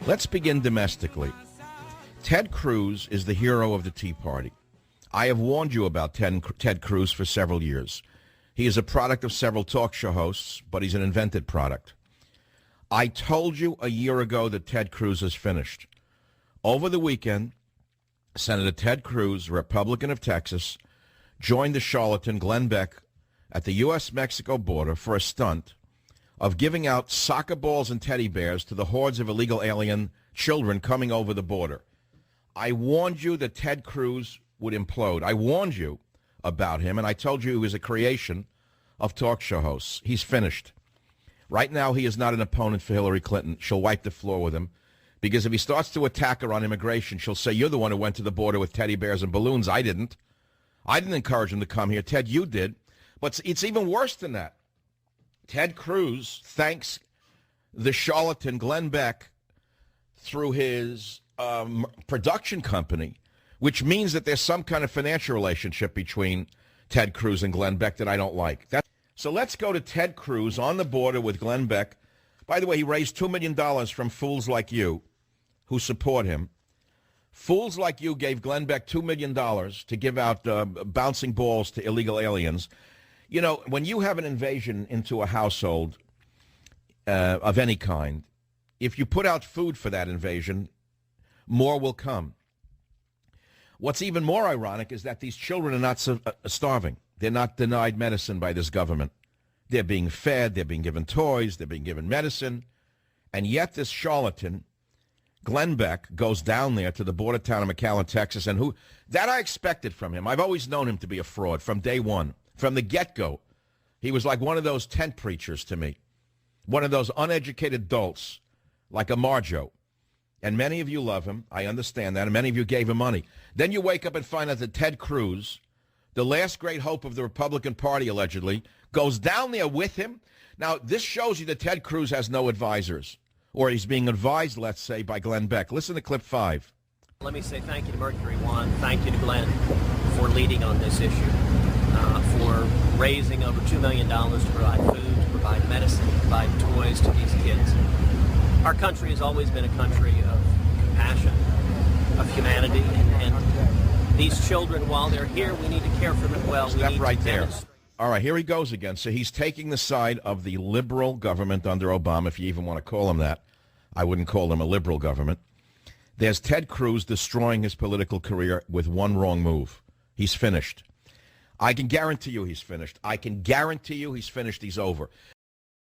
Let's begin domestically. Ted Cruz is the hero of the Tea Party. I have warned you about Ted Cruz for several years. He is a product of several talk show hosts, but he's an invented product. I told you a year ago that Ted Cruz is finished. Over the weekend, Senator Ted Cruz, Republican of Texas, joined the charlatan Glenn Beck at the U.S.-Mexico border for a stunt of giving out soccer balls and teddy bears to the hordes of illegal alien children coming over the border. I warned you that Ted Cruz would implode. I warned you about him, and I told you he was a creation of talk show hosts. He's finished. Right now, he is not an opponent for Hillary Clinton. She'll wipe the floor with him, because if he starts to attack her on immigration, she'll say, you're the one who went to the border with teddy bears and balloons. I didn't. I didn't encourage him to come here. Ted, you did. But it's even worse than that. Ted Cruz thanks the charlatan Glenn Beck through his production company, which means that there's some kind of financial relationship between Ted Cruz and Glenn Beck that I don't like. So let's go to Ted Cruz on the border with Glenn Beck. By the way, he raised $2 million from fools like you who support him. Fools like you gave Glenn Beck $2 million to give out bouncing balls to illegal aliens. You know, when you have an invasion into a household of any kind, if you put out food for that invasion, more will come. What's even more ironic is that these children are not starving. They're not denied medicine by this government. They're being fed, they're being given toys, they're being given medicine. And yet this charlatan, Glenn Beck, goes down there to the border town of McAllen, Texas, and that I expected from him. I've always known him to be a fraud from day one. From the get-go, he was like one of those tent preachers to me, one of those uneducated dolts, like a Marjo. And many of you love him. I understand that. And many of you gave him money. Then you wake up and find out that Ted Cruz, the last great hope of the Republican Party, allegedly, goes down there with him. Now, this shows you that Ted Cruz has no advisors, or he's being advised, let's say, by Glenn Beck. Listen to clip 5. Let me say thank you to Mercury One. Thank you to Glenn for leading on this issue. For raising over $2 million to provide food, to provide medicine, to provide toys to these kids. Our country has always been a country of compassion, of humanity, and these children, while they're here, we need to care for them well. Step right there. All right, here he goes again. So he's taking the side of the liberal government under Obama, if you even want to call him that. I wouldn't call him a liberal government. There's Ted Cruz destroying his political career with one wrong move. He's finished. I can guarantee you he's finished. I can guarantee you he's finished. He's over.